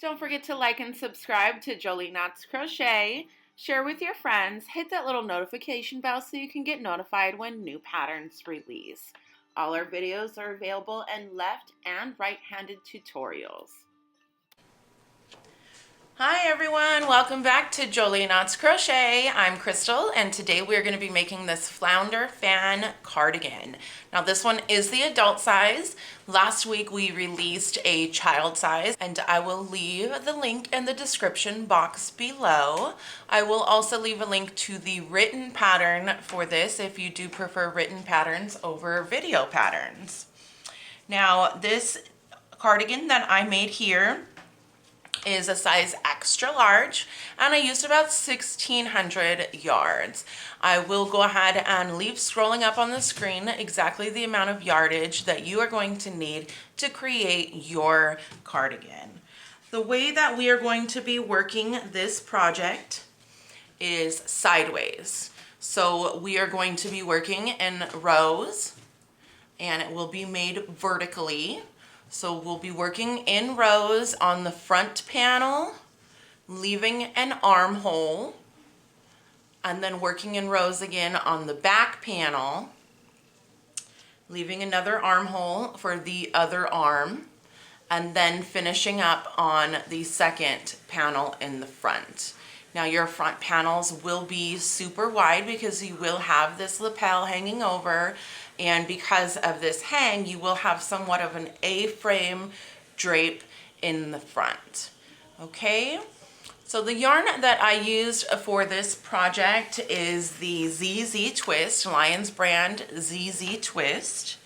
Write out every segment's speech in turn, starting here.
Don't forget to like and subscribe to Jolie Knots Crochet. Share with your friends. Hit that little notification bell so you can get notified when new patterns release. All our videos are available in left and right-handed tutorials. Hi everyone, welcome back to Jolie Knots Crochet. I'm Crystal and today we're going to be making this Flounder fan cardigan. Now this one is the adult size. Last week we released a child size and I will leave the link in the description box below. I will also leave a link to the written pattern for this if you do prefer written patterns over video patterns. Now this cardigan that I made here is a size extra large and I used about 1,600 yards. I will go ahead and leave scrolling up on the screen exactly the amount of yardage that you are going to need to create your cardigan. The way that we are going to be working this project is sideways. So we are going to be working in rows and it will be made vertically. So we'll be working in rows on the front panel, leaving an armhole, and then working in rows again on the back panel, leaving another armhole for the other arm, and then finishing up on the second panel in the front. Now your front panels will be super wide because you will have this lapel hanging over, and because of this hang you will have somewhat of an A-frame drape in the front. Okay, so the yarn that I used for this project is the ZZ Twist, Lion's brand ZZ Twist.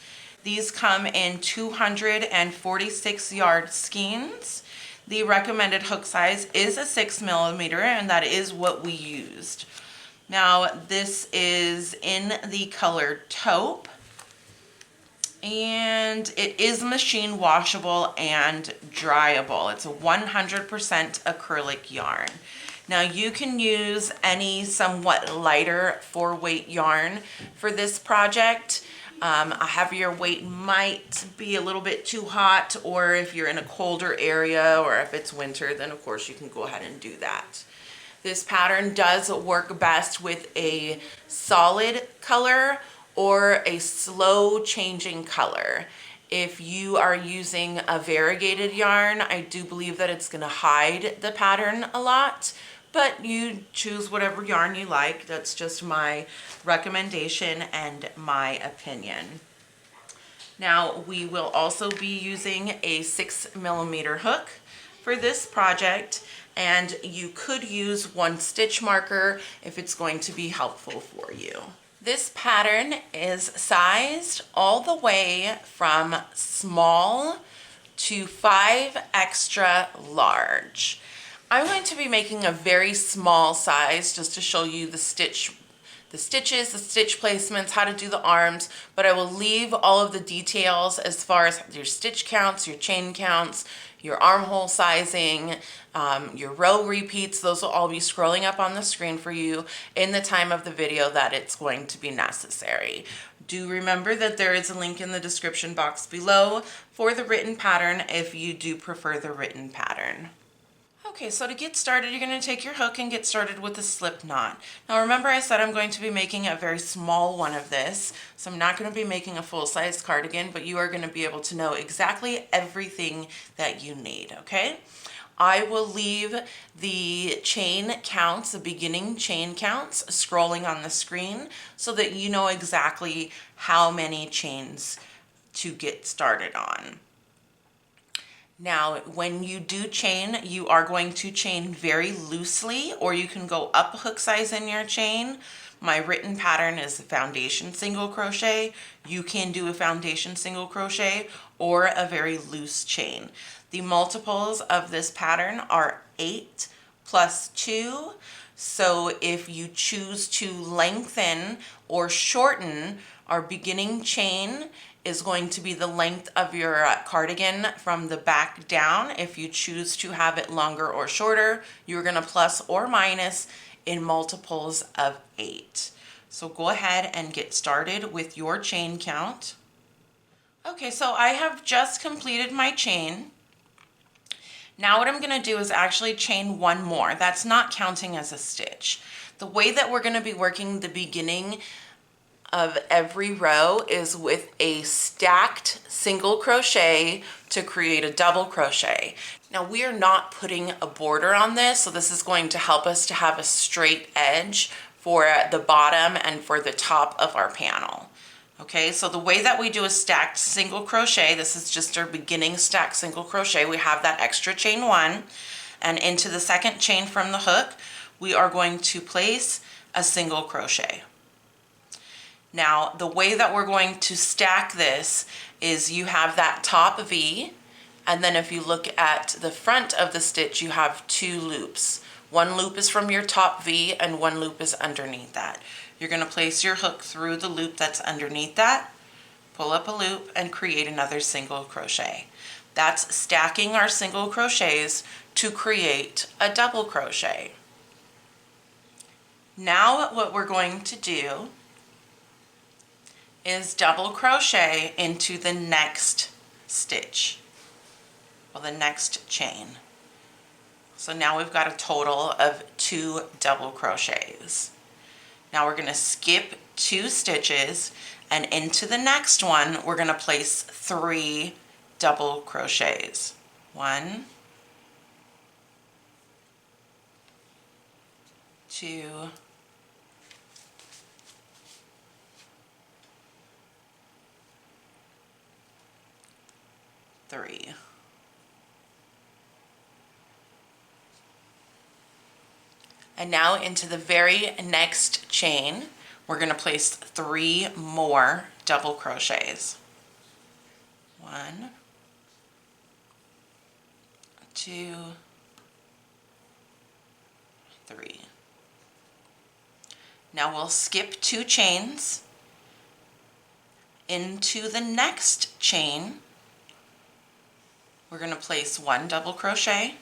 These come in 246 yard skeins. The recommended hook size is a 6mm and that is what we used. Now this is in the color taupe and it is machine washable and dryable. It's a 100% acrylic yarn. Now you can use any somewhat lighter 4-weight yarn for this project. A heavier weight might be a little bit too hot, or if you're in a colder area or if it's winter, then of course you can go ahead and do that. This pattern does work best with a solid color or a slow changing color. If you are using a variegated yarn, I do believe that it's going to hide the pattern a lot, but you choose whatever yarn you like. That's just my recommendation and my opinion. Now we will also be using a 6mm hook for this project, and you could use 1 stitch marker if it's going to be helpful for you. This pattern is sized all the way from small to 5 extra large. I'm going to be making a very small size just to show you the stitches, the stitch placements, how to do the arms, but I will leave all of the details as far as your stitch counts, your chain counts, your armhole sizing, your row repeats. Those will all be scrolling up on the screen for you in the time of the video that it's going to be necessary. Do remember that there is a link in the description box below for the written pattern if you do prefer the written pattern. Okay, so to get started, you're going to take your hook and get started with a slip knot. Now remember I said I'm going to be making a very small one of this, so I'm not going to be making a full-size cardigan, but you are going to be able to know exactly everything that you need, okay? I will leave the chain counts, the beginning chain counts, scrolling on the screen so that you know exactly how many chains to get started on. Now, when you do chain, you are going to chain very loosely, or you can go up a hook size in your chain. My written pattern is a foundation single crochet. You can do a foundation single crochet or a very loose chain. The multiples of this pattern are 8 plus 2. So if you choose to lengthen or shorten, our beginning chain is going to be the length of your cardigan from the back down. If you choose to have it longer or shorter, you're going to plus or minus in multiples of 8. So go ahead and get started with your chain count. Okay, so I have just completed my chain. Now what I'm going to do is actually chain one more. That's not counting as a stitch. The way that we're going to be working the beginning of every row is with a stacked single crochet to create a double crochet. Now we are not putting a border on this, so this is going to help us to have a straight edge for the bottom and for the top of our panel. Okay, so the way that we do a stacked single crochet, this is just our beginning stacked single crochet. We have that extra chain one, and into the second chain from the hook, we are going to place a single crochet. Now, the way that we're going to stack this is you have that top V, and then if you look at the front of the stitch, you have two loops. One loop is from your top V and one loop is underneath that. You're going to place your hook through the loop that's underneath that, pull up a loop, and create another single crochet. That's stacking our single crochets to create a double crochet. Now what we're going to do is double crochet into the next stitch, or the next chain. So now we've got a total of 2 double crochets. Now we're going to skip 2 stitches, and into the next one we're going to place 3 double crochets. 1, 2, 3. And now into the very next chain, we're going to place 3 more double crochets. 1, 2, 3. Now we'll skip 2 chains. Into the next chain, we're going to place 1 double crochet,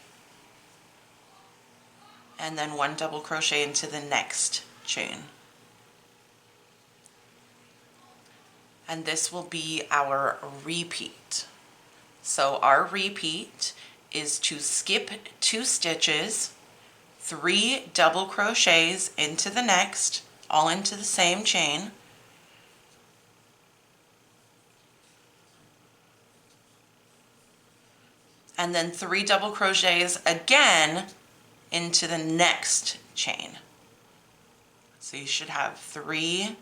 and then 1 double crochet into the next chain. And this will be our repeat. So our repeat is to skip 2 stitches, 3 double crochets into the next, all into the same chain, and then 3 double crochets again into the next chain. So you should have 3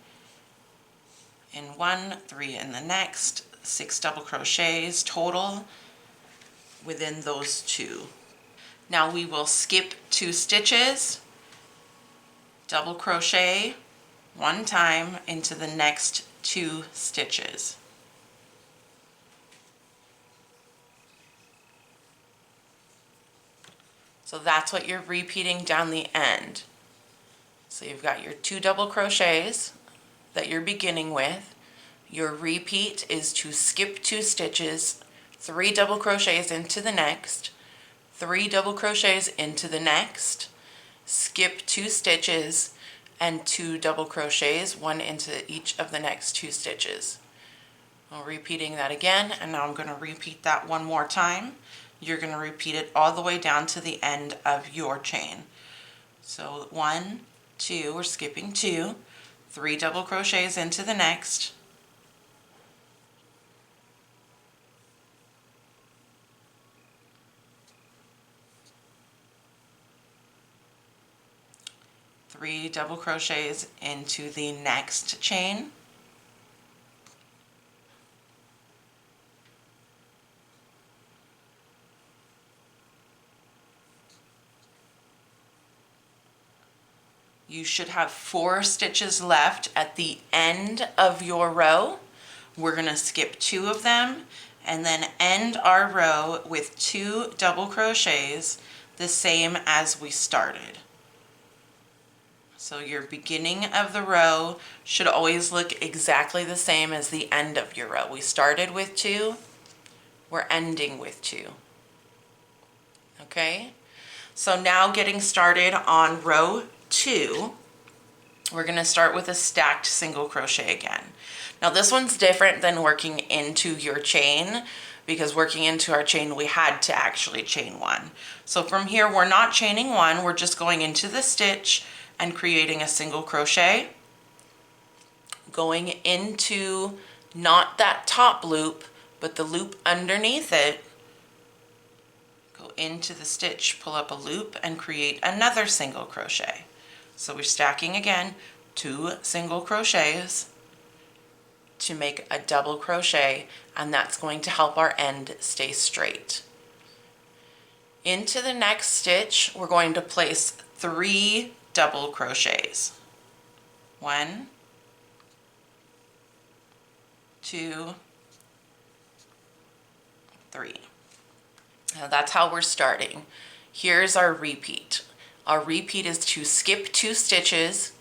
in one, 3 in the next, 6 double crochets total within those 2. Now we will skip 2 stitches, double crochet 1 time into the next 2 stitches. So that's what you're repeating down the end. So you've got your 2 double crochets that you're beginning with. Your repeat is to skip 2 stitches, 3 double crochets into the next, 3 double crochets into the next, skip 2 stitches, and 2 double crochets, 1 into each of the next 2 stitches. I'm repeating that again, and now I'm going to repeat that one more time. You're going to repeat it all the way down to the end of your chain. So 1, 2, we're skipping 2, 3 double crochets into the next, three double crochets into the next chain, you should have 4 stitches left at the end of your row. We're going to skip 2 of them and then end our row with 2 double crochets, the same as we started. So your beginning of the row should always look exactly the same as the end of your row. We started with 2, we're ending with 2. Okay? So now getting started on row 2, we're going to start with a stacked single crochet again. Now this one's different than working into your chain because working into our chain, we had to actually chain one. So from here, we're not chaining one, we're just going into the stitch and creating a single crochet, going into not that top loop, but the loop underneath it, go into the stitch, pull up a loop, and create another single crochet. So we're stacking again 2 single crochets to make a double crochet, and that's going to help our end stay straight. Into the next stitch, we're going to place 3 double crochets. 1, 2, 3. Now that's how we're starting. Here's our repeat. Our repeat is to skip 2 stitches,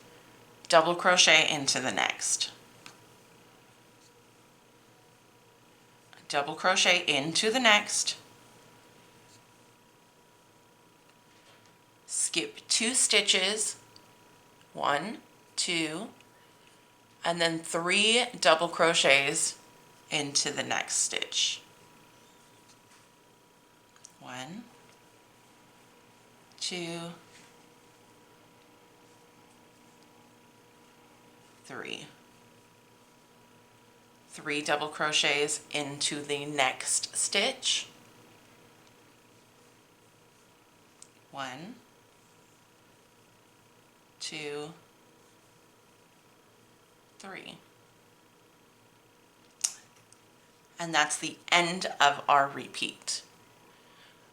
double crochet into the next. Double crochet into the next. Skip 2 stitches, 1, 2, and then 3 double crochets into the next stitch. 1, 2, 3. 3 double crochets into the next stitch. 1, 2, 3. And that's the end of our repeat.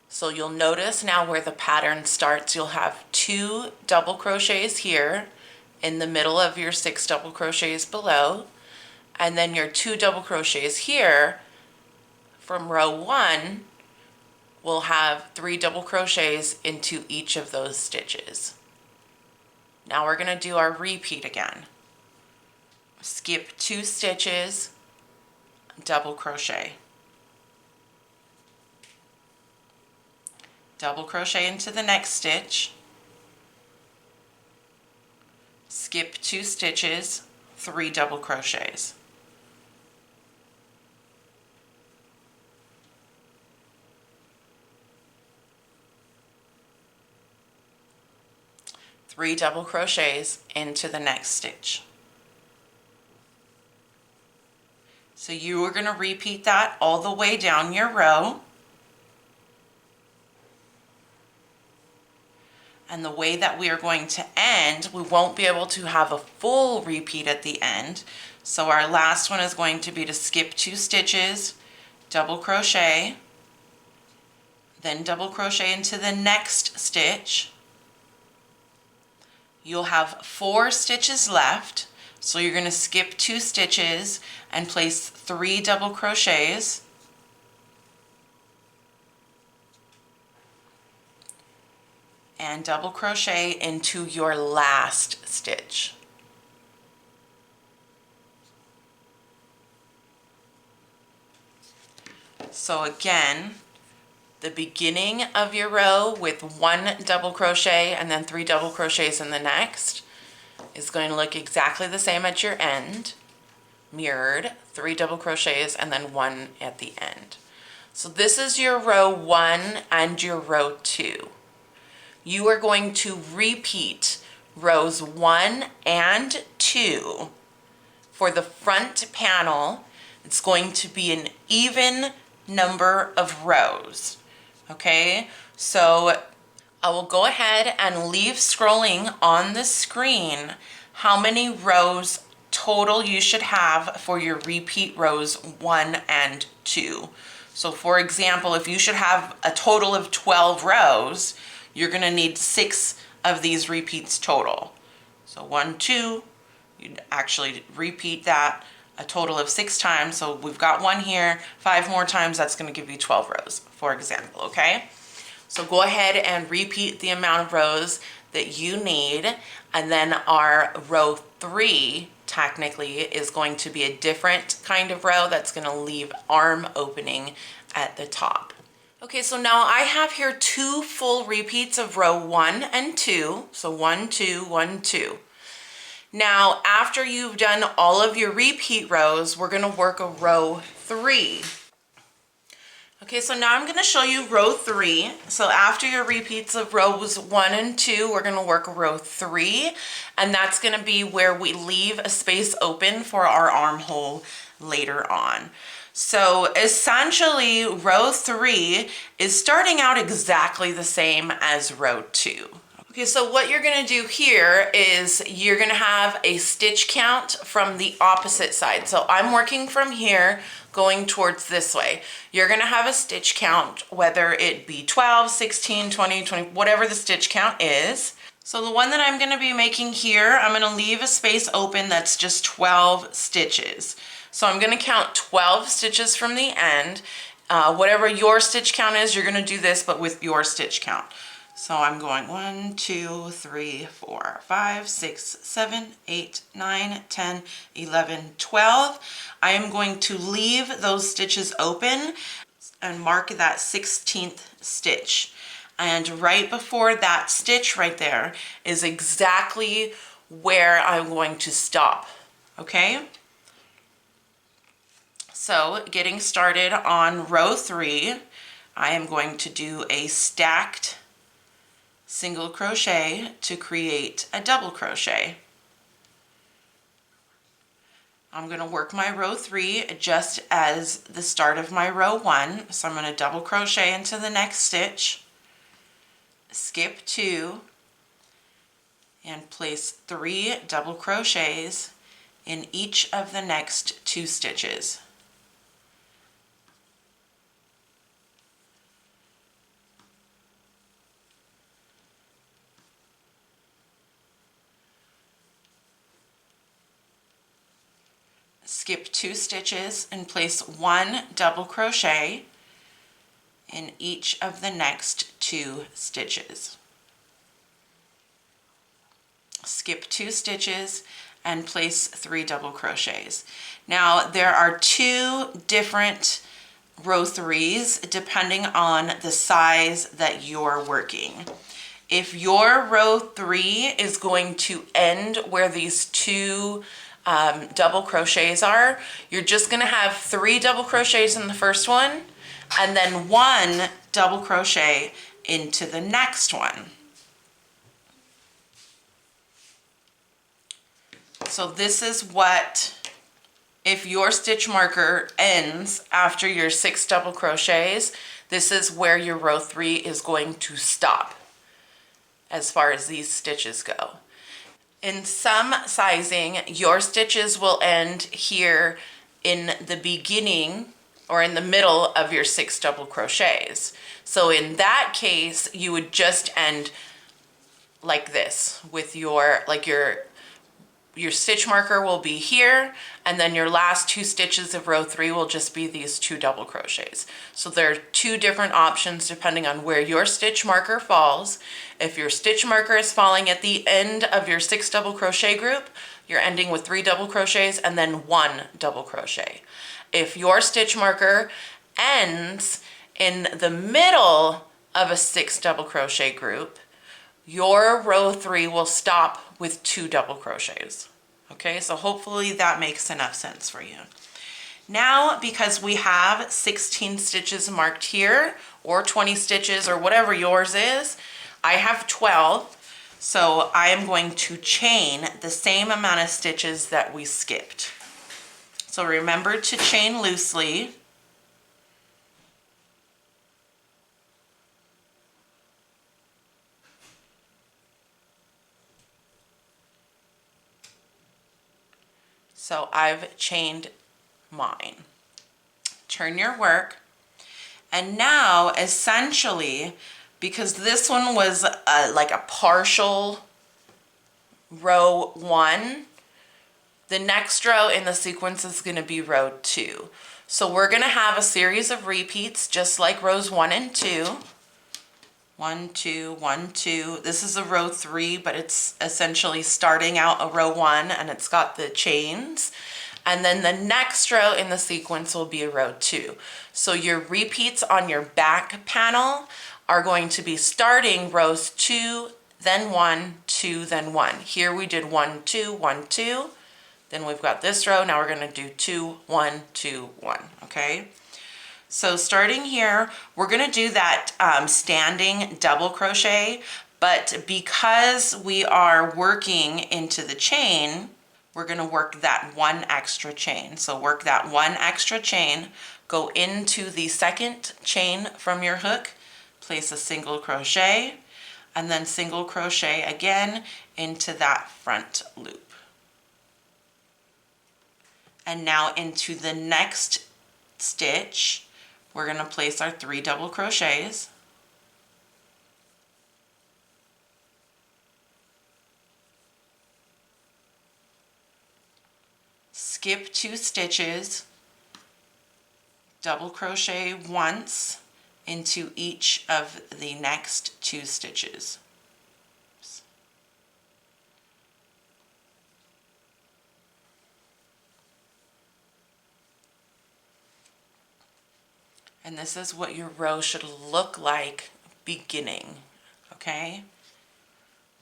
So you'll notice now where the pattern starts, you'll have 2 double crochets here in the middle of your 6 double crochets below, and then your 2 double crochets here from row 1 will have 3 double crochets into each of those stitches. Now we're going to do our repeat again. Skip 2 stitches, double crochet. Double crochet into the next stitch. Skip 2 stitches, 3 double crochets. Three double crochets into the next stitch. So you are going to repeat that all the way down your row. And the way that we are going to end, we won't be able to have a full repeat at the end. So our last one is going to be to skip 2 stitches, double crochet, then double crochet into the next stitch. You'll have 4 stitches left, so you're going to skip 2 stitches and place 3 double crochets. And double crochet into your last stitch. So again, the beginning of your row with 1 double crochet and then 3 double crochets in the next is going to look exactly the same at your end. Mirrored, 3 double crochets and then 1 at the end. So this is your row 1 and your row 2. You are going to repeat rows 1 and 2 for the front panel. It's going to be an even number of rows. Okay, so I will go ahead and leave scrolling on the screen how many rows total you should have for your repeat rows 1 and 2. So for example, if you should have a total of 12 rows, you're going to need 6 of these repeats total. So 1, 2, you'd actually repeat that a total of 6 times. So we've got 1 here, 5 more times, that's going to give you 12 rows, for example, okay? So go ahead and repeat the amount of rows that you need, and then our row 3 technically is going to be a different kind of row that's going to leave arm opening at the top. Okay, so now I have here 2 full repeats of row 1 and 2. So 1, 2, 1, 2. Now, after you've done all of your repeat rows, we're going to work a row 3. Okay, so now I'm going to show you row 3. So after your repeats of rows 1 and 2, we're going to work row 3, and that's going to be where we leave a space open for our armhole later on. So essentially, row 3 is starting out exactly the same as row 2. Okay, so what you're going to do here is you're going to have a stitch count from the opposite side. So I'm working from here going towards this way. You're going to have a stitch count, whether it be 12, 16, 20, 20, whatever the stitch count is. So the one that I'm going to be making here, I'm going to leave a space open that's just 12 stitches. So I'm going to count 12 stitches from the end. Whatever your stitch count is, you're going to do this, but with your stitch count. So I'm going 1, 2, 3, 4, 5, 6, 7, 8, 9, 10, 11, 12. I am going to leave those stitches open and mark that 16th stitch. And right before that stitch right there is exactly where I'm going to stop, okay? So getting started on row 3, I am going to do a stacked single crochet to create a double crochet. I'm going to work my row 3 just as the start of my row 1. So I'm going to double crochet into the next stitch, skip 2, and place 3 double crochets in each of the next 2 stitches. Skip 2 stitches and place 1 double crochet in each of the next 2 stitches. Skip 2 stitches and place 3 double crochets. Now there are 2 different row 3s depending on the size that you're working. If your row 3 is going to end where these 2 double crochets are, you're just going to have 3 double crochets in the first one and then 1 double crochet into the next one. So this is what, if your stitch marker ends after your 6 double crochets, this is where your row 3 is going to stop as far as these stitches go. In some sizing, your stitches will end here in the beginning or in the middle of your 6 double crochets. So in that case, you would just end like this with your stitch marker will be here, and then your last 2 stitches of row 3 will just be these 2 double crochets. So there are 2 different options depending on where your stitch marker falls. If your stitch marker is falling at the end of your 6 double crochet group, you're ending with 3 double crochets and then 1 double crochet. If your stitch marker ends in the middle of a 6 double crochet group, your row 3 will stop with 2 double crochets. Okay, so hopefully that makes enough sense for you. Now, because we have 16 stitches marked here, or 20 stitches, or whatever yours is, I have 12, so I am going to chain the same amount of stitches that we skipped. So remember to chain loosely. So I've chained mine. Turn your work. And now, essentially, because this one was like a partial row 1, the next row in the sequence is going to be row 2. So we're going to have a series of repeats just like rows 1 and 2. 1, 2, 1, 2. This is a row 3, but it's essentially starting out a row 1 and it's got the chains. And then the next row in the sequence will be a row 2. So your repeats on your back panel are going to be starting rows 2, then 1, 2, then 1. Here we did 1, 2, 1, 2. Then we've got this row. Now we're going to do 2, 1, 2, 1. Okay? So starting here, we're gonna do that standing double crochet, but because we are working into the chain, we're gonna work that one extra chain. So work that one extra chain, go into the second chain from your hook, place a single crochet, and then single crochet again into that front loop. And now into the next stitch, we're going to place our 3 double crochets. Skip 2 stitches, double crochet once into each of the next 2 stitches. And this is what your row should look like beginning, okay?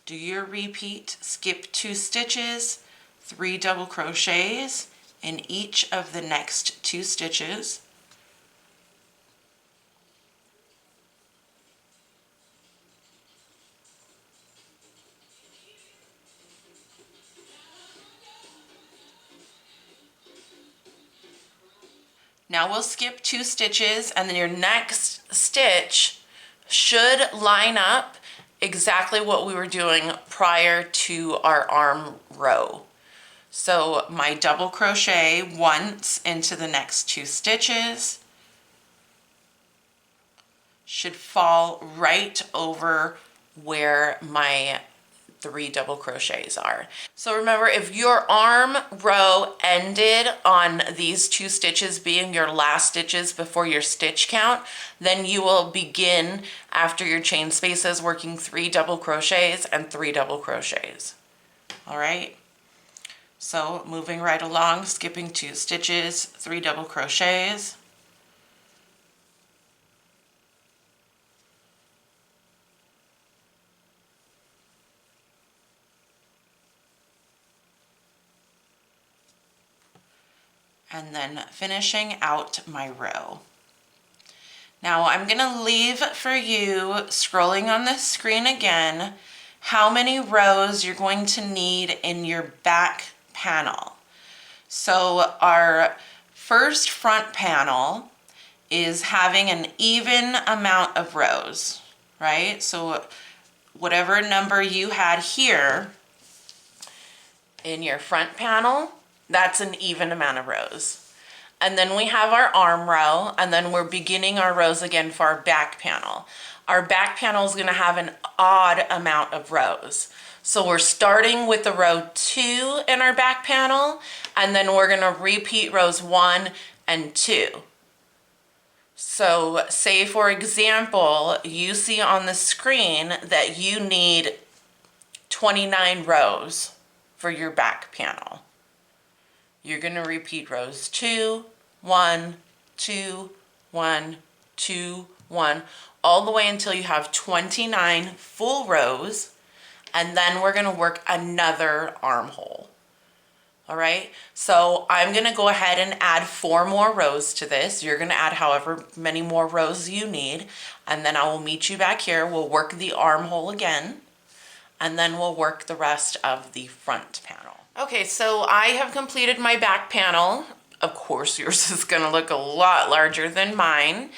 Do your repeat, skip 2 stitches, 3 double crochets in each of the next 2 stitches. Now we'll skip 2 stitches, and then your next stitch should line up exactly what we were doing prior to our arm row. So my double crochet once into the next 2 stitches should fall right over where my 3 double crochets are. So remember, if your arm row ended on these 2 stitches being your last stitches before your stitch count, then you will begin after your chain spaces working 3 double crochets and 3 double crochets. All right, so moving right along, skipping 2 stitches, 3 double crochets. And then finishing out my row. Now I'm gonna leave for you, scrolling on the screen again, how many rows you're going to need in your back panel. So our first front panel is having an even amount of rows, right? So whatever number you had here in your front panel, that's an even amount of rows. And then we have our arm row, and then we're beginning our rows again for our back panel. Our back panel is going to have an odd amount of rows. So we're starting with the row 2 in our back panel, and then we're going to repeat rows 1 and 2. So say for example, you see on the screen that you need 29 rows for your back panel. You're going to repeat rows 2, 1, 2, 1, 2, 1, all the way until you have 29 full rows, and then we're going to work another armhole. All right, so I'm going to go ahead and add 4 more rows to this. You're going to add however many more rows you need, and then I will meet you back here. We'll work the armhole again, and then we'll work the rest of the front panel. Okay, so I have completed my back panel. Of course, yours is going to look a lot larger than mine,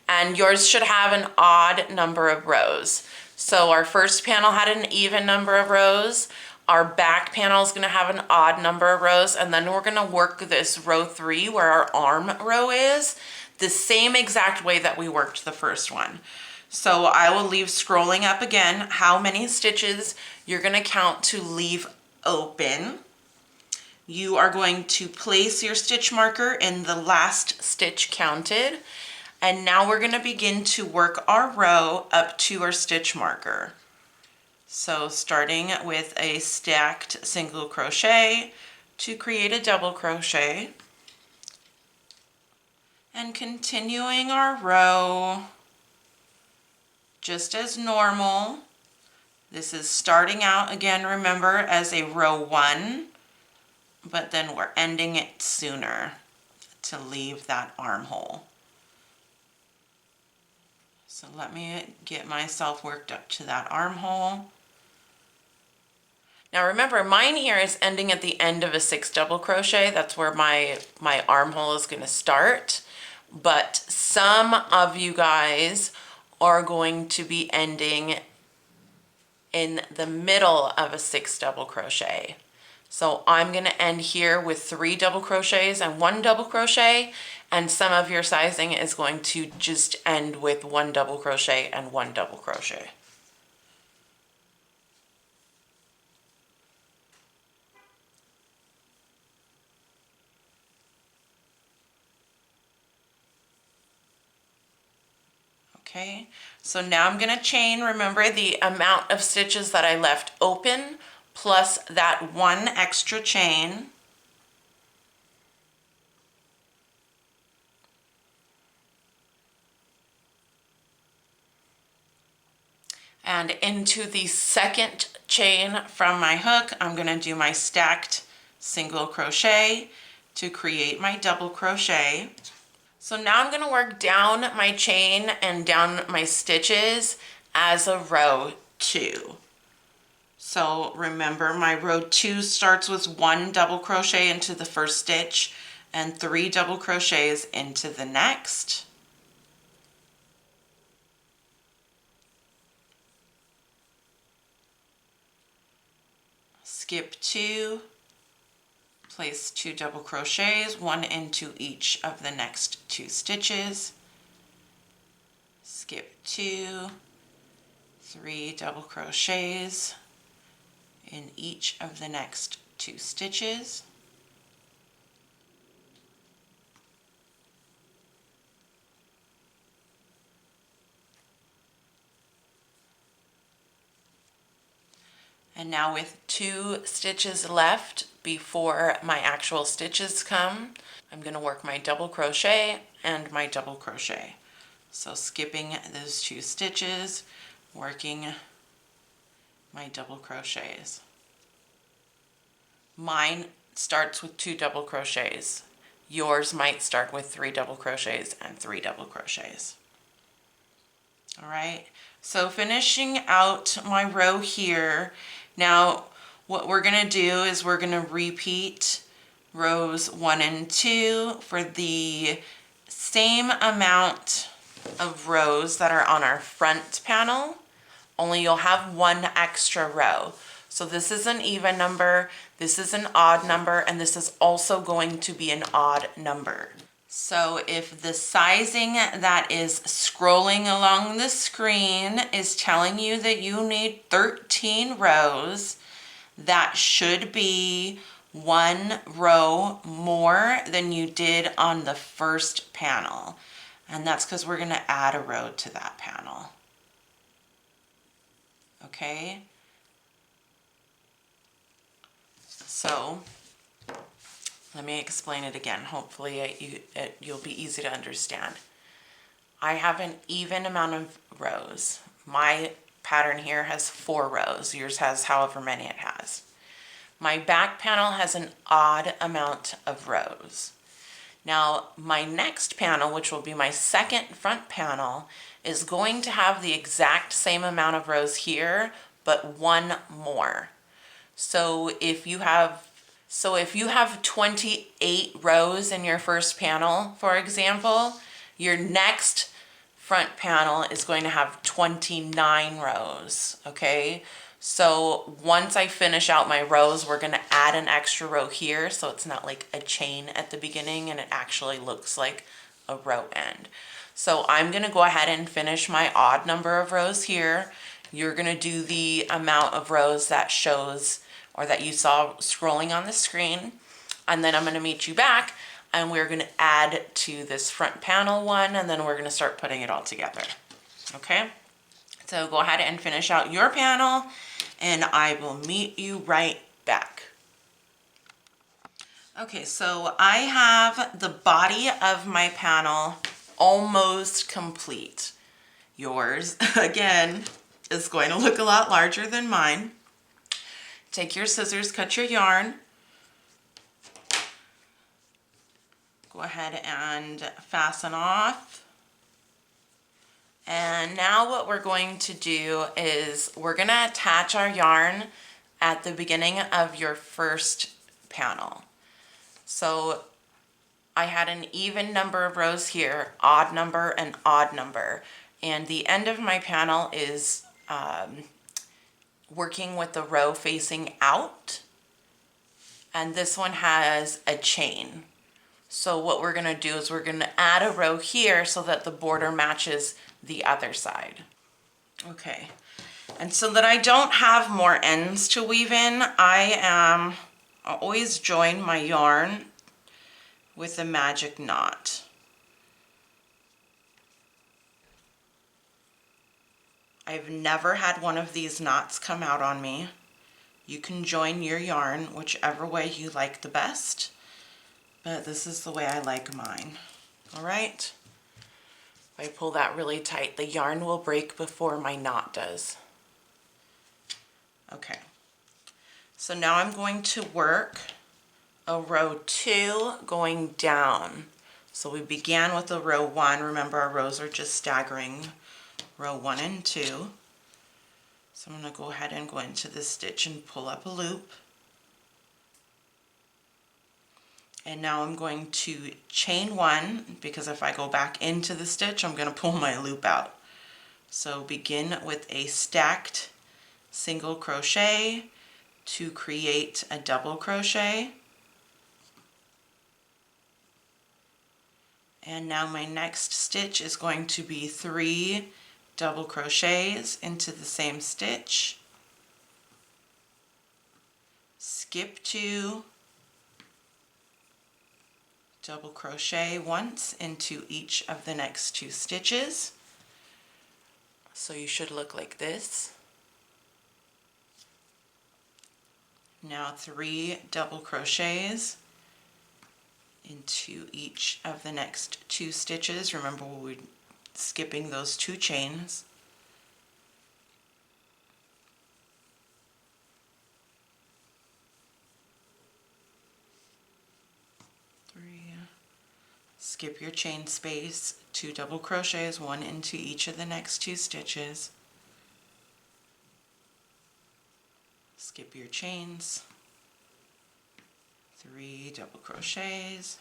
and yours should have an odd number of rows. So our first panel had an even number of rows. Our back panel is going to have an odd number of rows, and then we're going to work this row 3 where our arm row is the same exact way that we worked the first one. So I will leave scrolling up again how many stitches you're going to count to leave open. You are going to place your stitch marker in the last stitch counted, and now we're going to begin to work our row up to our stitch marker. So starting with a stacked single crochet to create a double crochet, and continuing our row just as normal. This is starting out again, remember, as a row 1, but then we're ending it sooner to leave that armhole. So let me get myself worked up to that armhole. Now remember, mine here is ending at the end of a 6 double crochet. That's where my armhole is going to start. But some of you guys are going to be ending in the middle of a 6 double crochet. So I'm going to end here with 3 double crochets and 1 double crochet, and some of your sizing is going to just end with 1 double crochet and 1 double crochet. Okay, so now I'm going to chain, remember, the amount of stitches that I left open plus that 1 extra chain. And into the second chain from my hook, I'm going to do my stacked single crochet to create my double crochet. So now I'm going to work down my chain and down my stitches as a row 2. So remember, my row 2 starts with 1 double crochet into the first stitch and 3 double crochets into the next. Skip 2, place 2 double crochets, 1 into each of the next 2 stitches. Skip 2, 3 double crochets in each of the next 2 stitches. And now with 2 stitches left before my actual stitches come, I'm going to work my double crochet and my double crochet. So skipping those 2 stitches, working my double crochets. Mine starts with 2 double crochets. Yours might start with 3 double crochets and 3 double crochets. All right, so finishing out my row here. Now what we're going to do is we're going to repeat rows 1 and 2 for the same amount of rows that are on our front panel, only you'll have 1 extra row. So this is an even number, this is an odd number, and this is also going to be an odd number. So if the sizing that is scrolling along the screen is telling you that you need 13 rows, that should be 1 row more than you did on the first panel. And that's because we're going to add a row to that panel. Okay? So let me explain it again. Hopefully you'll be easy to understand. I have an even amount of rows. My pattern here has 4 rows. Yours has however many it has. My back panel has an odd amount of rows. Now my next panel, which will be my second front panel, is going to have the exact same amount of rows here, but 1 more. So if you have 28 rows in your first panel, for example, your next front panel is going to have 29 rows, okay? So once I finish out my rows, we're going to add an extra row here, so it's not like a chain at the beginning and it actually looks like a row end. So I'm going to go ahead and finish my odd number of rows here. You're going to do the amount of rows that shows or that you saw scrolling on the screen, and then I'm going to meet you back and we're going to add to this front panel one, and then we're going to start putting it all together. Okay, so go ahead and finish out your panel and I will meet you right back. Okay, so I have the body of my panel almost complete. Yours, again, is going to look a lot larger than mine. Take your scissors, cut your yarn. Go ahead and fasten off And now what we're going to do is we're going to attach our yarn at the beginning of your first panel. So I had an even number of rows here, odd number and odd number. And the end of my panel is working with the row facing out. And this one has a chain. So what we're going to do is we're going to add a row here so that the border matches the other side. Okay, and so that I don't have more ends to weave in, I always join my yarn with a magic knot. I've never had one of these knots come out on me. You can join your yarn whichever way you like the best, but this is the way I like mine. All right. If I pull that really tight, the yarn will break before my knot does. Okay, so now I'm going to work a row 2 going down. So we began with a row 1. Remember, our rows are just staggering, row 1 and 2. So I'm going to go ahead and go into this stitch and pull up a loop. And now I'm going to chain 1, because if I go back into the stitch, I'm going to pull my loop out. So begin with a stacked single crochet to create a double crochet. And now my next stitch is going to be 3 double crochets into the same stitch. Skip 2. Double crochet once into each of the next 2 stitches. So you should look like this. Now 3 double crochets into each of the next 2 stitches. Remember, we're skipping those 2 chains. Skip your chain space, 2 double crochets, 1 into each of the next 2 stitches. Skip your chains, 3 double crochets,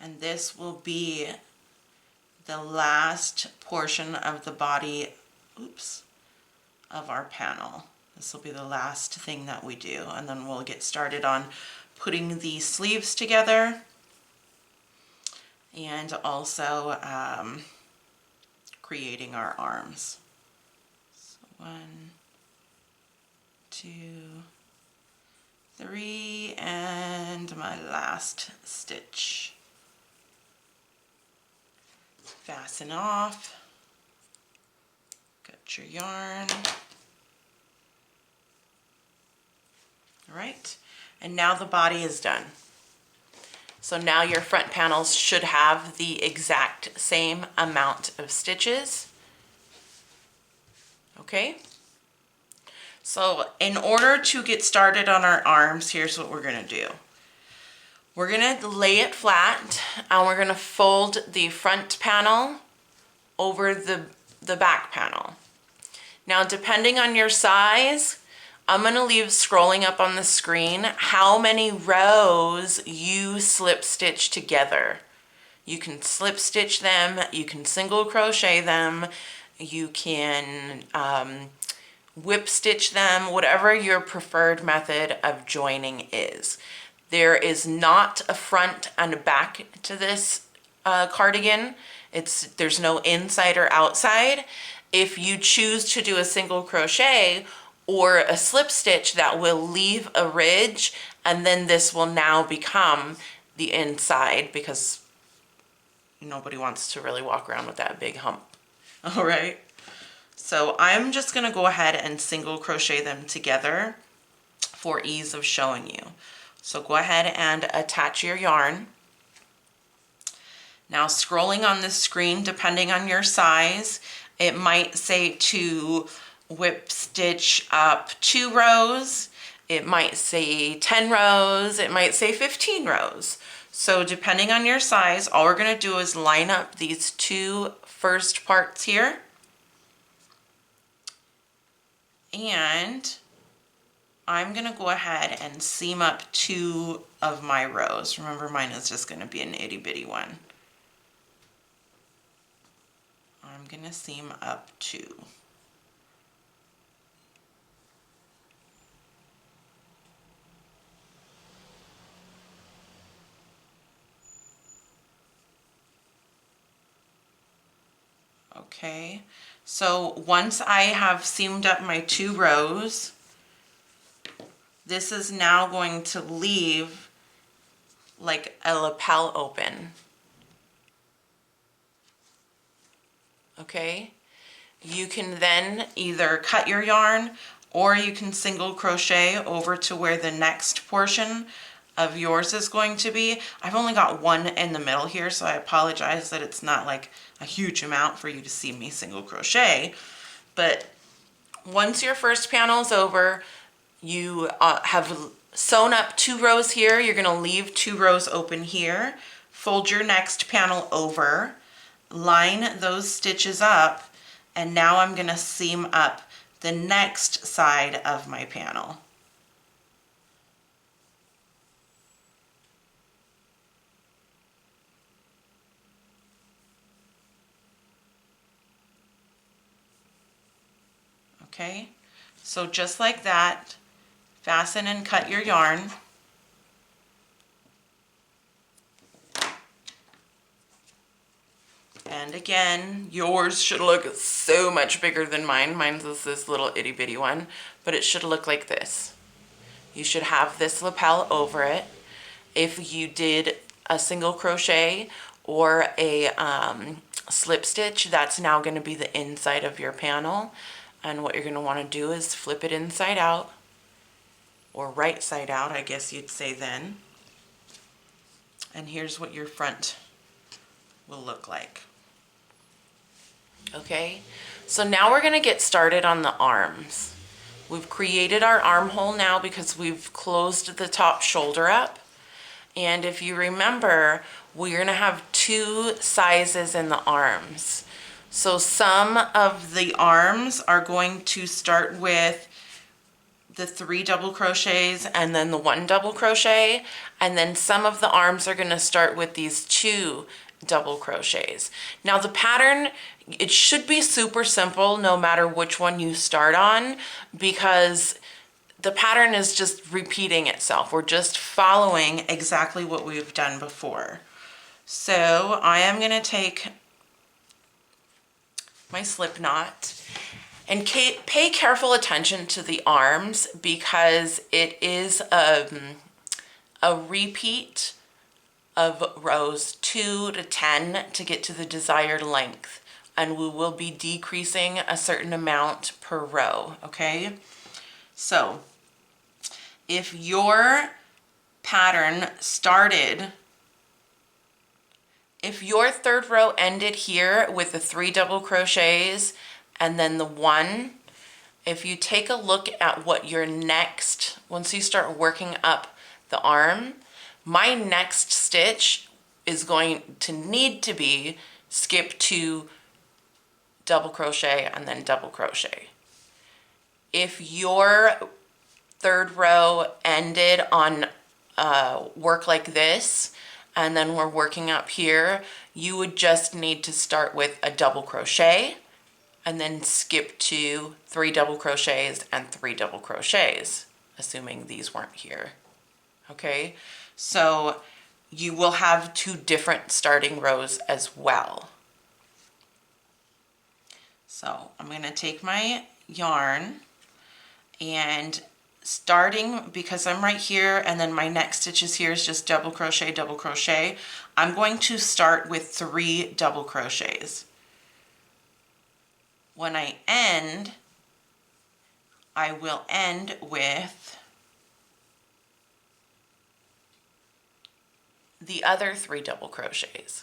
and this will be the last portion of the body, of our panel. This will be the last thing that we do, and then we'll get started on putting the sleeves together and also creating our arms. So 1, 2, 3, and my last stitch. Fasten off, cut your yarn. All right, and now the body is done. So now your front panels should have the exact same amount of stitches. Okay, so in order to get started on our arms, here's what we're gonna do. We're gonna lay it flat and we're gonna fold the front panel over the back panel. Now, depending on your size, I'm gonna leave scrolling up on the screen how many rows you slip stitch together. You can slip stitch them, you can single crochet them, you can whip stitch them, whatever your preferred method of joining is. There is not a front and a back to this cardigan. There's no inside or outside. If you choose to do a single crochet or a slip stitch, that will leave a ridge, and then this will now become the inside, because nobody wants to really walk around with that big hump. All right, so I'm just gonna go ahead and single crochet them together for ease of showing you. So go ahead and attach your yarn. Now, scrolling on the screen, depending on your size, it might say to whip stitch up 2 rows. It might say 10 rows, it might say 15 rows. So depending on your size, all we're gonna do is line up these 2 first parts here. And I'm gonna go ahead and seam up 2 of my rows. Remember, mine is just gonna be an itty bitty one. I'm gonna seam up 2. Okay, so once I have seamed up my 2 rows, this is now going to leave like a lapel open. Okay, you can then either cut your yarn or you can single crochet over to where the next portion of yours is going to be. I've only got 1 in the middle here, so I apologize that it's not like a huge amount for you to see me single crochet. But once your first panel is over, you have sewn up 2 rows here. You're gonna leave 2 rows open here. Fold your next panel over, line those stitches up, and now I'm gonna seam up the next side of my panel. Okay, so just like that, fasten and cut your yarn. And again, yours should look so much bigger than mine. Mine's is this little itty bitty one, but it should look like this. You should have this lapel over it. If you did a single crochet or a slip stitch, that's now going to be the inside of your panel. And what you're going to want to do is flip it inside out, or right side out, I guess you'd say then. And here's what your front will look like. Okay, so now we're going to get started on the arms. We've created our armhole now because we've closed the top shoulder up. And if you remember, we're going to have 2 sizes in the arms. So some of the arms are going to start with the 3 double crochets and then the 1 double crochet, and then some of the arms are going to start with these 2 double crochets. Now the pattern, it should be super simple no matter which one you start on, because the pattern is just repeating itself. We're just following exactly what we've done before. So I am going to take my slip knot and pay careful attention to the arms, because it is a repeat of rows 2 to 10 to get to the desired length, and we will be decreasing a certain amount per row. Okay, so if your pattern started, if your 3rd row ended here with the 3 double crochets and then the 1, if you take a look at what your next, once you start working up the arm, my next stitch is going to need to be skip 2 double crochet and then double crochet. If your 3rd row ended on work like this, and then we're working up here, you would just need to start with a double crochet and then skip to 3 double crochets and 3 double crochets, assuming these weren't here. Okay, so you will have 2 different starting rows as well. So I'm going to take my yarn, and starting, because I'm right here and then my next stitch is here, is just double crochet, I'm going to start with 3 double crochets. When I end, I will end with the other 3 double crochets.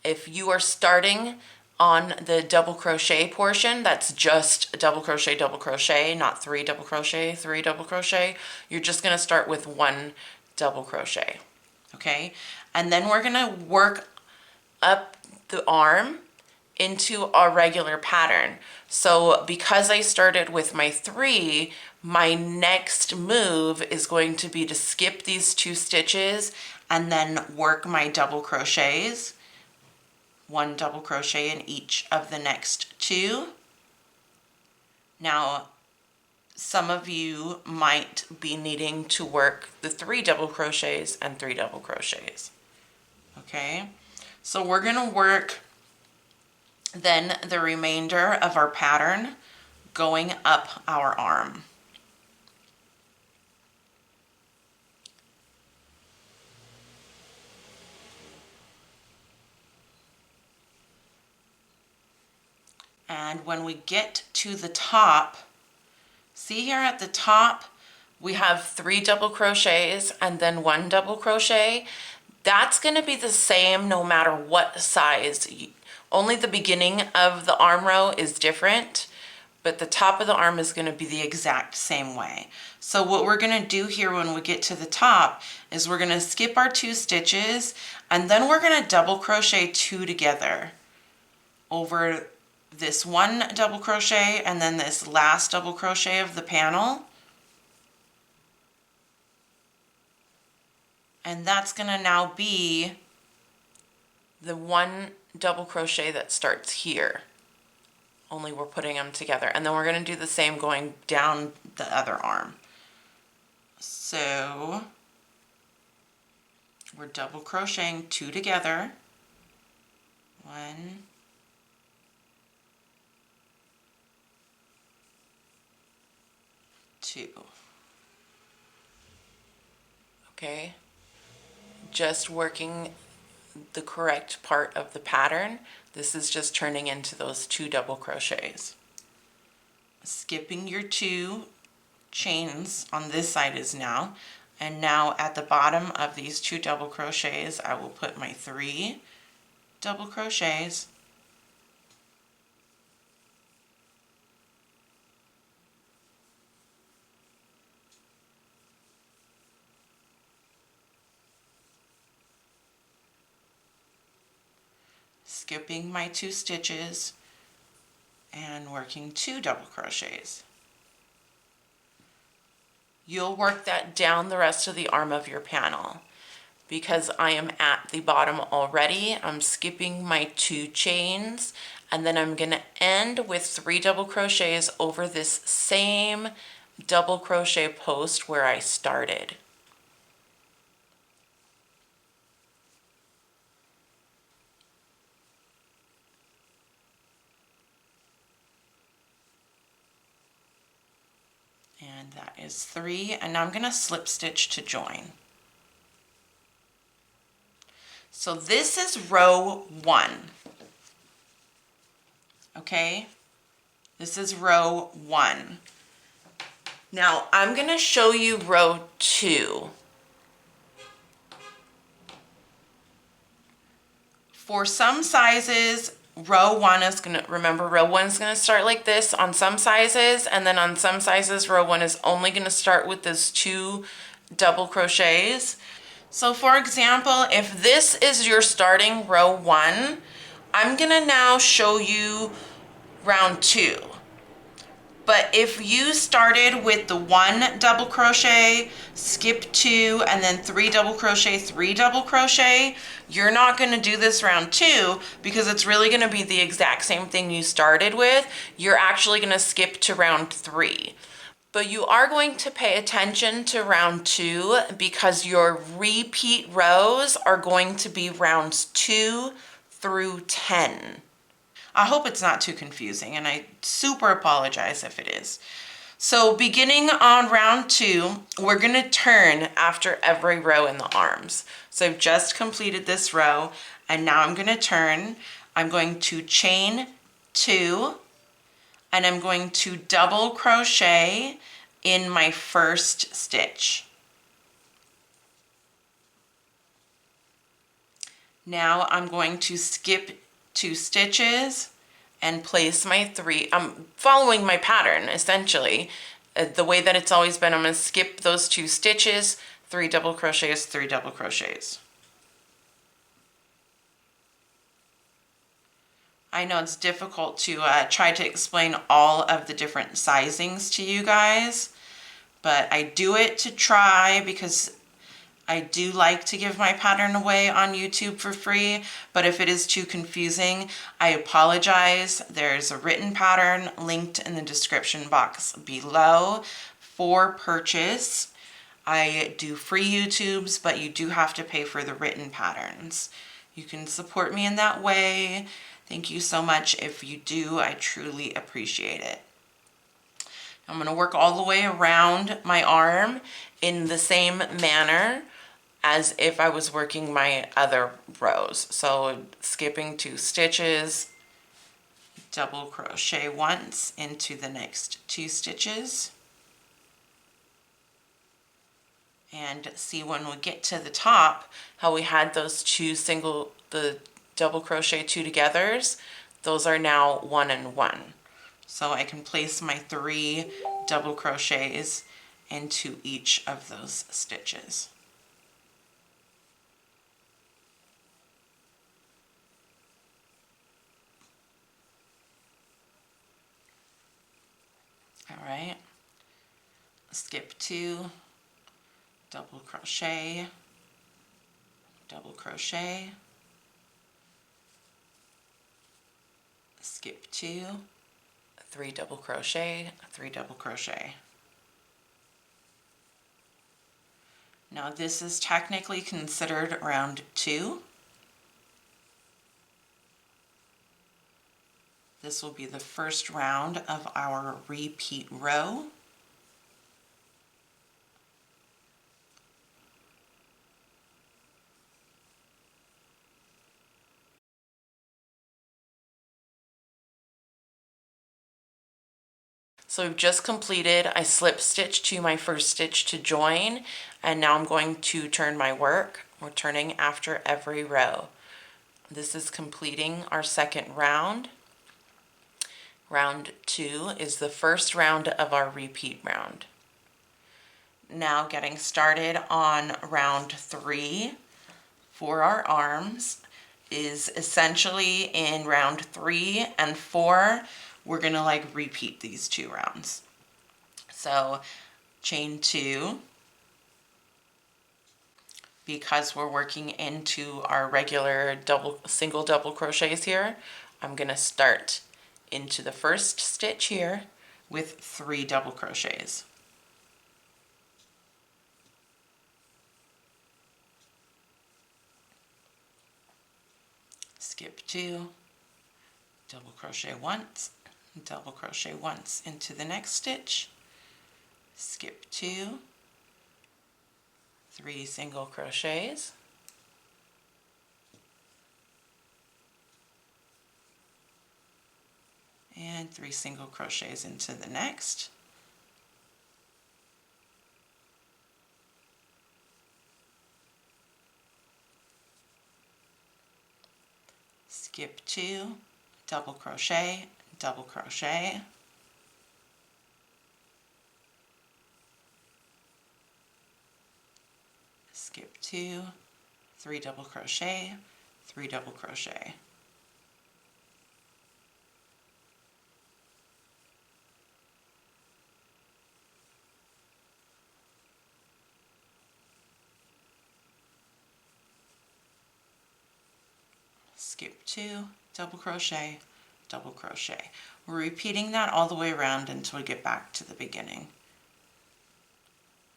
If you are starting on the double crochet portion, that's just double crochet, not 3 double crochet, 3 double crochet. You're just going to start with 1 double crochet, okay? And then we're going to work up the arm into our regular pattern. So because I started with my 3, my next move is going to be to skip these 2 stitches and then work my double crochets. 1 double crochet in each of the next 2. Now, some of you might be needing to work the 3 double crochets and 3 double crochets. Okay, so we're going to work then the remainder of our pattern going up our arm. And when we get to the top, see here at the top, we have 3 double crochets and then 1 double crochet. That's going to be the same no matter what size. Only the beginning of the arm row is different, but the top of the arm is going to be the exact same way. So what we're going to do here when we get to the top is we're going to skip our 2 stitches and then we're going to double crochet 2 together over this 1 double crochet and then this last double crochet of the panel. And that's going to now be the 1 double crochet that starts here. Only we're putting them together. And then we're going to do the same going down the other arm. So we're double crocheting 2 together. 1, 2. Okay, just working the correct part of the pattern. This is just turning into those 2 double crochets. Skipping your 2 chains on this side is now, and now at the bottom of these 2 double crochets I will put my 3 double crochets. Skipping my 2 stitches and working 2 double crochets. You'll work that down the rest of the arm of your panel. Because I am at the bottom already, I'm skipping my 2 chains and then I'm going to end with 3 double crochets over this same double crochet post where I started. And that is 3, and now I'm going to slip stitch to join. So this is row 1. Okay, this is row 1. Now I'm going to show you row 2. For some sizes, row 1 is going to, remember, row 1 is going to start like this on some sizes, and then on some sizes row 1 is only going to start with those 2 double crochets. So for example, if this is your starting row 1, I'm going to now show you round 2. But if you started with the 1 double crochet, skip 2, and then 3 double crochet, 3 double crochet, you're not going to do this round 2 because it's really going to be the exact same thing you started with. You're actually going to skip to round 3. But you are going to pay attention to round 2 because your repeat rows are going to be rounds 2 through 10. I hope it's not too confusing, and I super apologize if it is. So beginning on round 2, we're going to turn after every row in the arms. So I've just completed this row, and now I'm going to turn. I'm going to chain 2, and I'm going to double crochet in my first stitch. Now I'm going to skip 2 stitches and place my 3. I'm following my pattern essentially. The way that it's always been, I'm going to skip those 2 stitches, 3 double crochets, 3 double crochets. I know it's difficult to try to explain all of the different sizings to you guys, but I do it to try because I do like to give my pattern away on YouTube for free, but if it is too confusing, I apologize. There's a written pattern linked in the description box below for purchase. I do free YouTubes, but you do have to pay for the written patterns. You can support me in that way. Thank you so much. If you do, I truly appreciate it. I'm going to work all the way around my arm in the same manner as if I was working my other rows. So skipping 2 stitches, double crochet once into the next 2 stitches. And see when we get to the top how we had those the double crochet 2 togethers. Those are now 1 and 1. So I can place my 3 double crochets into each of those stitches. All right, skip 2, double crochet, double crochet, skip 2, 3 double crochet, 3 double crochet. Now this is technically considered round 2. This will be the first round of our repeat row. So we've just completed, I slip stitch to my first stitch to join, and now I'm going to turn my work. We're turning after every row. This is completing our second round. Round 2 is the first round of our repeat round. Now getting started on round 3 for our arms is essentially in round 3 and 4, we're gonna like repeat these 2 rounds. So chain 2, because we're working into our regular single double crochets here, I'm gonna start into the first stitch here with 3 double crochets. Skip 2, double crochet once, double crochet once into the next stitch, skip 2, 3 single crochets, and 3 single crochets into the next. Skip 2, double crochet, double crochet, skip 2, 3 double crochet, 3 double crochet. Skip 2, double crochet, double crochet. We're repeating that all the way around until we get back to the beginning.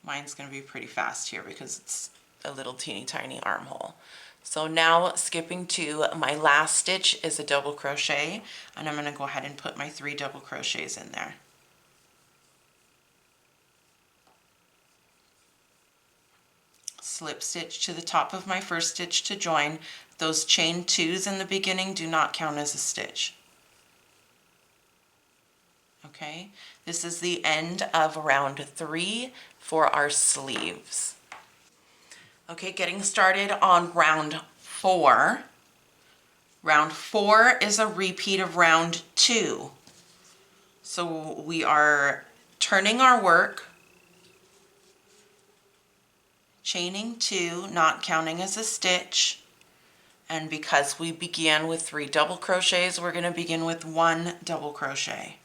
Mine's going to be pretty fast here because it's a little teeny tiny armhole. So now skipping to my last stitch is a double crochet, and I'm going to go ahead and put my 3 double crochets in there. Slip stitch to the top of my first stitch to join. Those chain 2s in the beginning do not count as a stitch. Okay, this is the end of round 3 for our sleeves. Okay, getting started on round 4. Round 4 is a repeat of round 2. So we are turning our work, chaining 2, not counting as a stitch, and because we began with 3 double crochets, we're going to begin with 1 double crochet.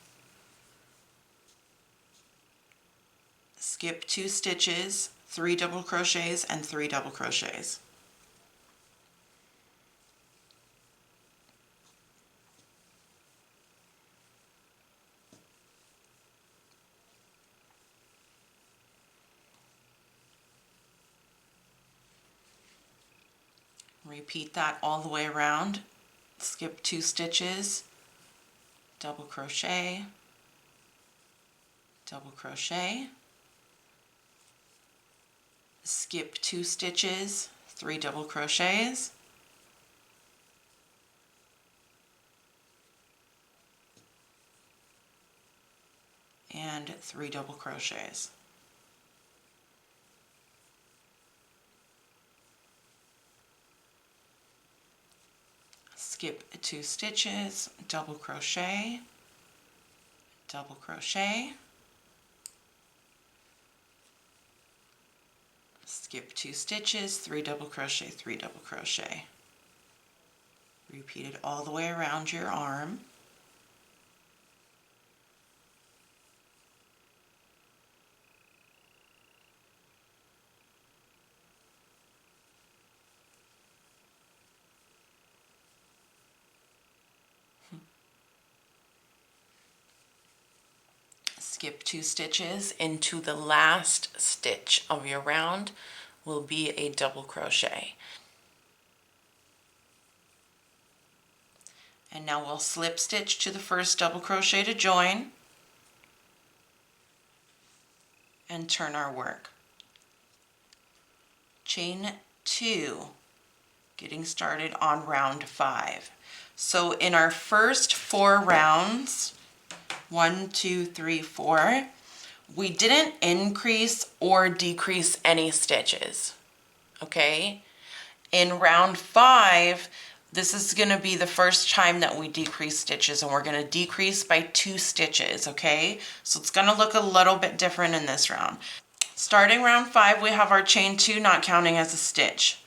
Skip 2 stitches, 3 double crochets, and 3 double crochets. Repeat that all the way around. Skip 2 stitches, double crochet, double crochet, skip 2 stitches, 3 double crochets, and 3 double crochets. Skip 2 stitches, double crochet, double crochet, skip 2 stitches, 3 double crochet, 3 double crochet. Repeat it all the way around your arm. Skip 2 stitches into the last stitch of your round will be a double crochet. And now we'll slip stitch to the first double crochet to join and turn our work. Chain 2, getting started on round 5. So in our first 4 rounds, 1, 2, 3, 4, we didn't increase or decrease any stitches, okay? In round 5, this is going to be the first time that we decrease stitches, and we're going to decrease by 2 stitches, okay? So it's going to look a little bit different in this round. Starting round 5, we have our chain 2, not counting as a stitch.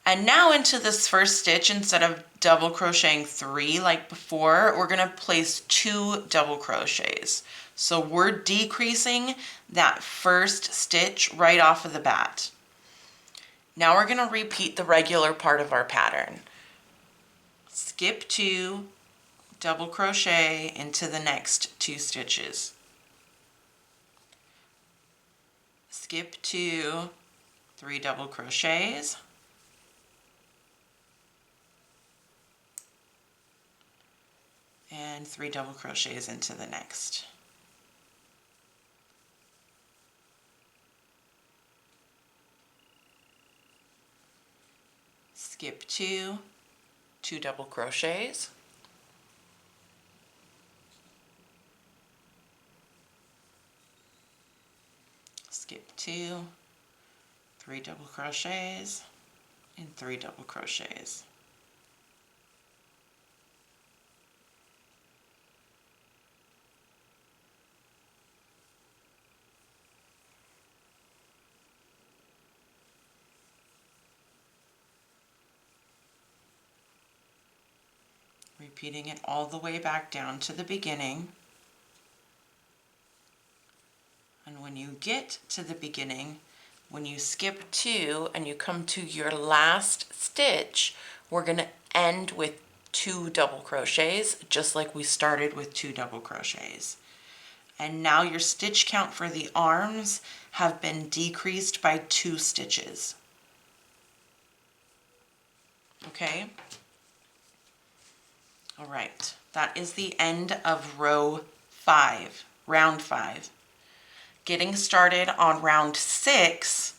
And now into this first stitch, instead of double crocheting 3 like before, we're going to place 2 double crochets. So we're decreasing that first stitch right off of the bat. Now we're going to repeat the regular part of our pattern. Skip 2, double crochet into the next 2 stitches. Skip 2, 3 double crochets. And 3 double crochets into the next. Skip 2, 2 double crochets. Skip 2, 3 double crochets, and 3 double crochets. Repeating it all the way back down to the beginning. And when you get to the beginning, when you skip 2 and you come to your last stitch, we're going to end with 2 double crochets, just like we started with 2 double crochets. And now your stitch count for the arms have been decreased by 2 stitches. Okay? All right, that is the end of round 5. Getting started on round 6,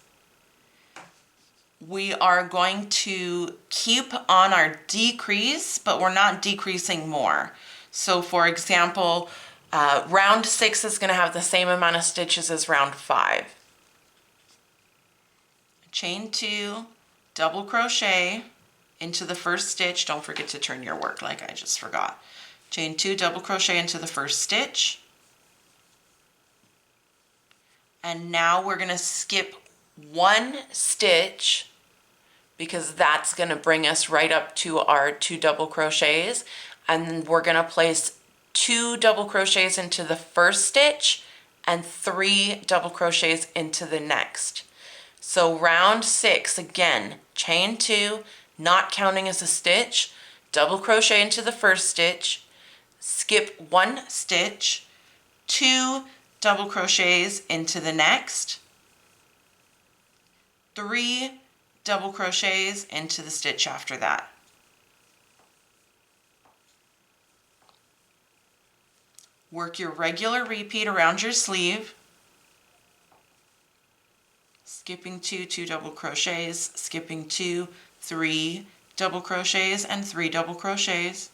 we are going to keep on our decrease, but we're not decreasing more. So for example, round 6 is going to have the same amount of stitches as round 5. Chain 2, double crochet into the first stitch. Don't forget to turn your work like I just forgot. Chain 2, double crochet into the first stitch. And now we're going to skip 1 stitch because that's going to bring us right up to our 2 double crochets. And then we're going to place 2 double crochets into the first stitch and 3 double crochets into the next. So round 6, again, chain 2, not counting as a stitch, double crochet into the first stitch, skip 1 stitch, 2 double crochets into the next, 3 double crochets into the stitch after that. Work your regular repeat around your sleeve, skipping 2, 2 double crochets, skipping 2, 3 double crochets, and 3 double crochets.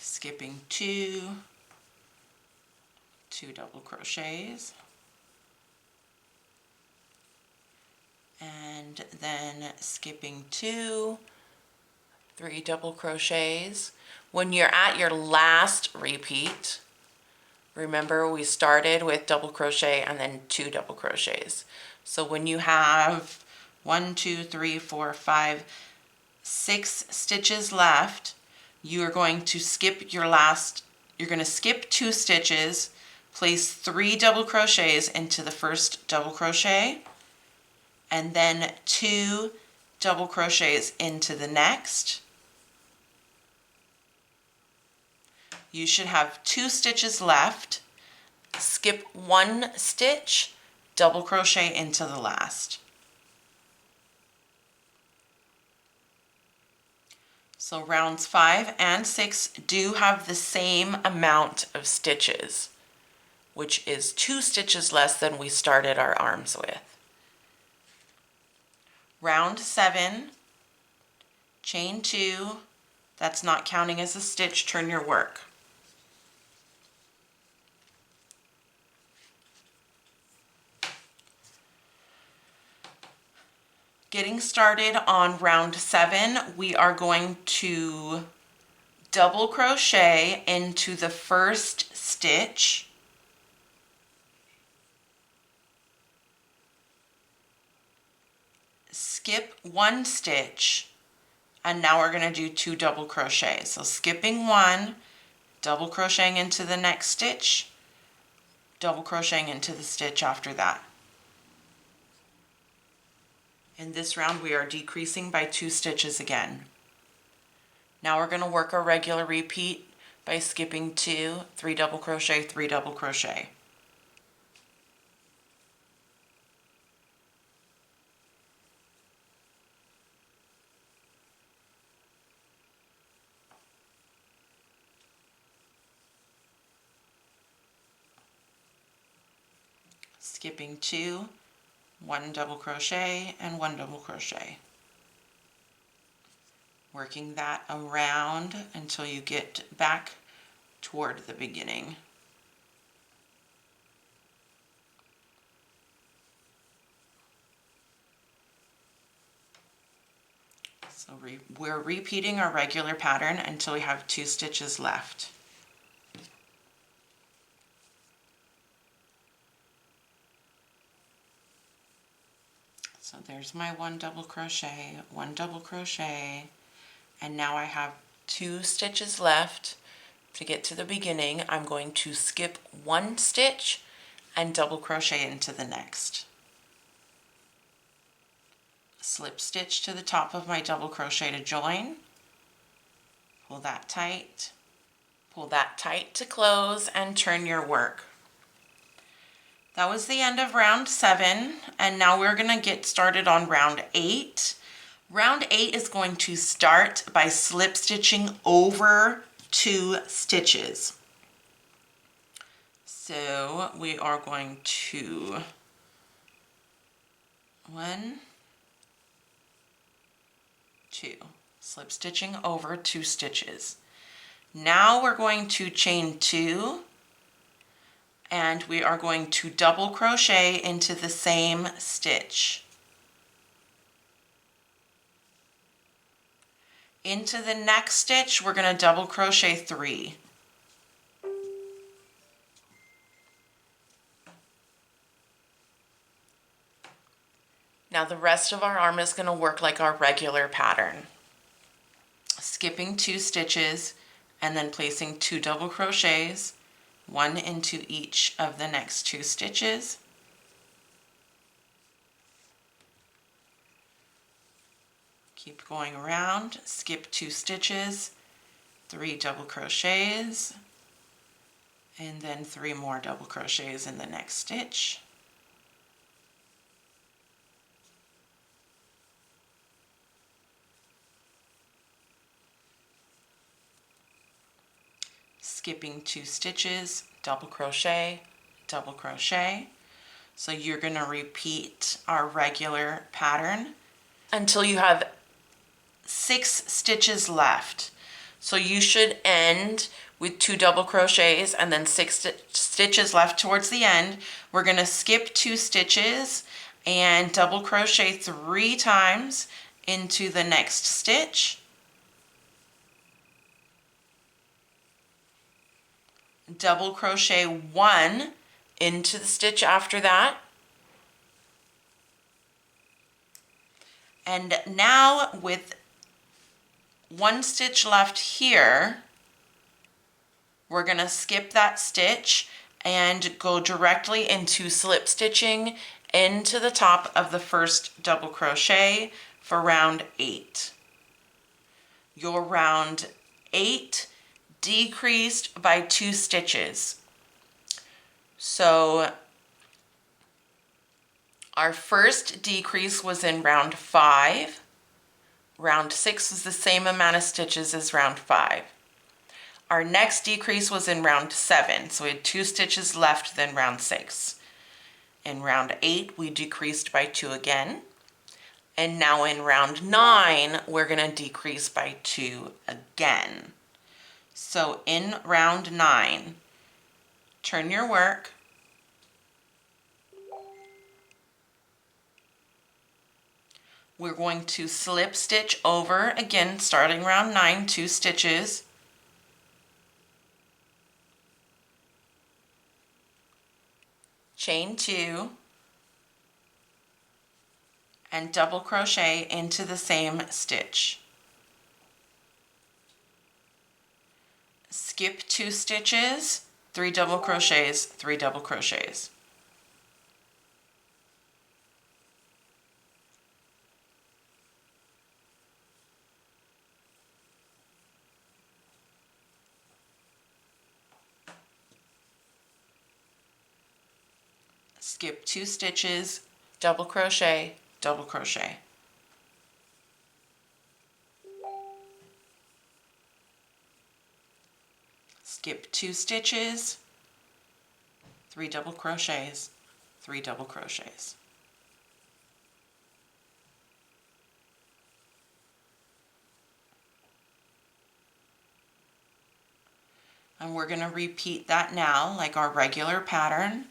Skipping 2, 2 double crochets, and then skipping 2, 3 double crochets. When you're at your last repeat, remember we started with double crochet and then 2 double crochets. So when you have 1, 2, 3, 4, 5, 6 stitches left, you are going to skip your last, you're going to skip 2 stitches, place 3 double crochets into the first double crochet, and then 2 double crochets into the next. You should have 2 stitches left, skip 1 stitch, double crochet into the last. So rounds 5 and 6 do have the same amount of stitches, which is 2 stitches less than we started our arms with. Round 7, chain 2, that's not counting as a stitch, turn your work. Getting started on round 7, we are going to double crochet into the first stitch, skip 1 stitch, and now we're going to do 2 double crochets. So skipping 1, double crocheting into the next stitch, double crocheting into the stitch after that. In this round we are decreasing by 2 stitches again. Now we're going to work our regular repeat by skipping 2, 3 double crochet, 3 double crochet. Skipping 2, 1 double crochet and 1 double crochet. Working that around until you get back toward the beginning. So we're repeating our regular pattern until we have 2 stitches left. So there's my 1 double crochet, 1 double crochet, and now I have 2 stitches left to get to the beginning. I'm going to skip 1 stitch and double crochet into the next. Slip stitch to the top of my double crochet to join, pull that tight to close, and turn your work. That was the end of round 7, and now we're going to get started on round 8. Round 8 is going to start by slip stitching over 2 stitches. So we are going to 1, 2, slip stitching over 2 stitches. Now we're going to chain 2 and we are going to double crochet into the same stitch. Into the next stitch, we're going to double crochet 3. Now the rest of our arm is going to work like our regular pattern. Skipping 2 stitches and then placing 2 double crochets, 1 into each of the next 2 stitches. Keep going around, skip 2 stitches, 3 double crochets, and then 3 more double crochets in the next stitch. Skipping 2 stitches, double crochet, double crochet. So you're going to repeat our regular pattern until you have 6 stitches left. So you should end with 2 double crochets and then 6 stitches left towards the end. We're going to skip 2 stitches and double crochet 3 times into the next stitch. Double crochet 1 into the stitch after that. And now with 1 stitch left here, we're going to skip that stitch and go directly into slip stitching into the top of the first double crochet for round 8. Your round 8 decreased by 2 stitches. So our first decrease was in round 5. Round 6 was the same amount of stitches as round 5. Our next decrease was in round 7, so we had 2 stitches left than round 6. In round 8, we decreased by 2 again. And now in round 9, we're going to decrease by 2 again. So in round 9, turn your work. We're going to slip stitch over again, starting round 9, 2 stitches. Chain 2 and double crochet into the same stitch. Skip 2 stitches, 3 double crochets, 3 double crochets. Skip 2 stitches, double crochet, double crochet. Skip 2 stitches, 3 double crochets, 3 double crochets. And we're going to repeat that now like our regular pattern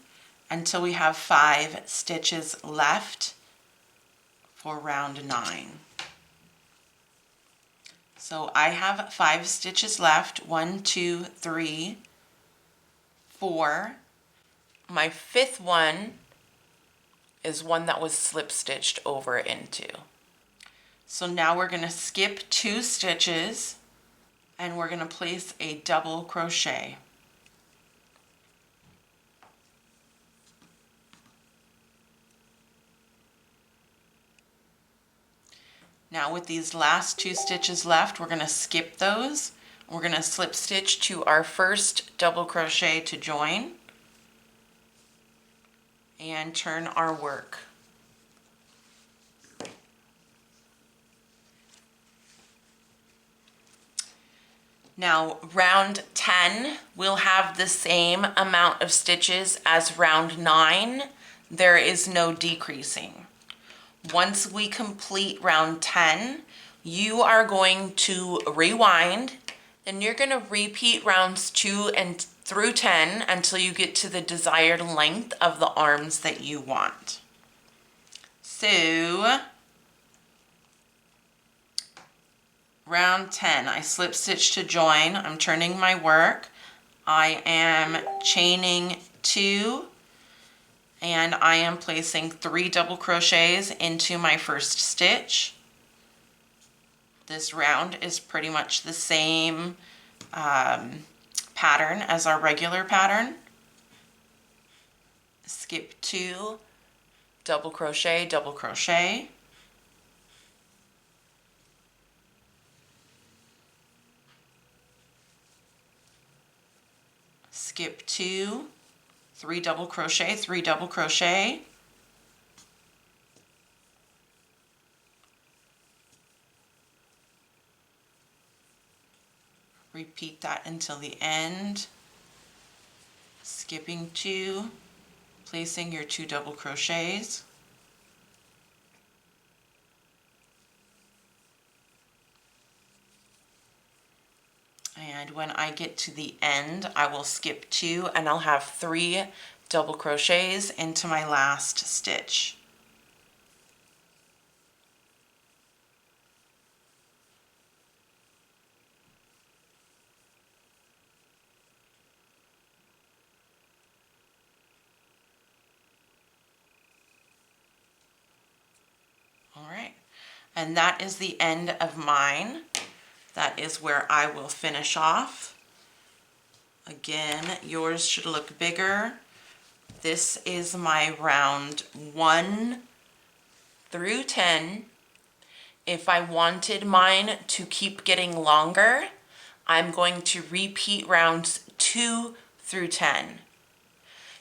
until we have 5 stitches left for round 9. So I have 5 stitches left, 1, 2, 3, 4. My 5th one is one that was slip stitched over into. So now we're going to skip 2 stitches and we're going to place a double crochet. Now with these last 2 stitches left, we're going to skip those. We're going to slip stitch to our first double crochet to join and turn our work. Now round 10 will have the same amount of stitches as round 9. There is no decreasing. Once we complete round 10, you are going to rewind, and you're going to repeat rounds 2 and through 10 until you get to the desired length of the arms that you want. So round 10, I slip stitch to join. I'm turning my work. I am chaining 2, and I am placing 3 double crochets into my first stitch. This round is pretty much the same pattern as our regular pattern. Skip 2, double crochet, double crochet. Skip 2, 3 double crochet, 3 double crochet. Repeat that until the end. Skipping 2, placing your 2 double crochets. And when I get to the end, I will skip 2 and I'll have 3 double crochets into my last stitch. All right, and that is the end of mine. That is where I will finish off. Again, yours should look bigger. This is my round 1 through 10. If I wanted mine to keep getting longer, I'm going to repeat rounds 2 through 10.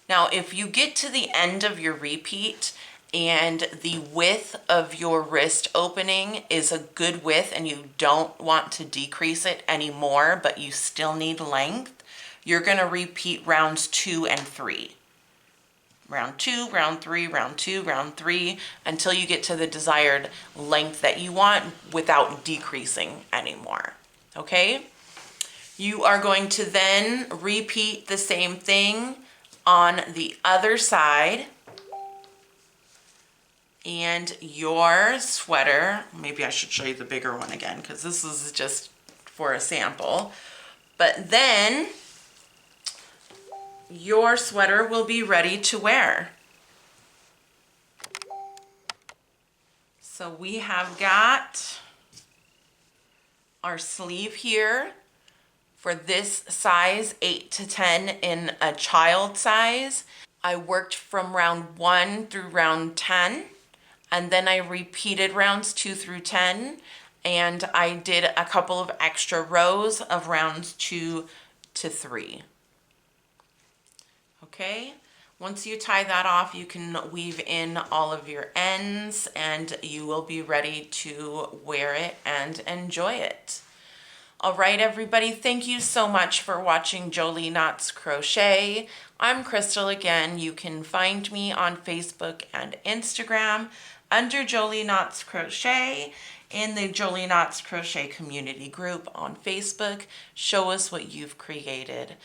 Now, if you get to the end of your repeat and the width of your wrist opening is a good width and you don't want to decrease it anymore, but you still need length, you're going to repeat rounds 2 and 3. Round 2, round 3, round 2, round 3, until you get to the desired length that you want without decreasing anymore. Okay? You are going to then repeat the same thing on the other side. And your sweater, maybe I should show you the bigger one again because this is just for a sample. But then your sweater will be ready to wear. So we have got our sleeve here for this size 8 to 10 in a child size. I worked from round 1 through round 10. And then I repeated rounds 2 through 10, and I did a couple of extra rows of rounds 2 to 3. Okay, once you tie that off, you can weave in all of your ends and you will be ready to wear it and enjoy it. All right, everybody, thank you so much for watching Jolie Knots Crochet. I'm Crystal again. You can find me on Facebook and Instagram under Jolie Knots Crochet, in the Jolie Knots Crochet community group on Facebook. Show us what you've created.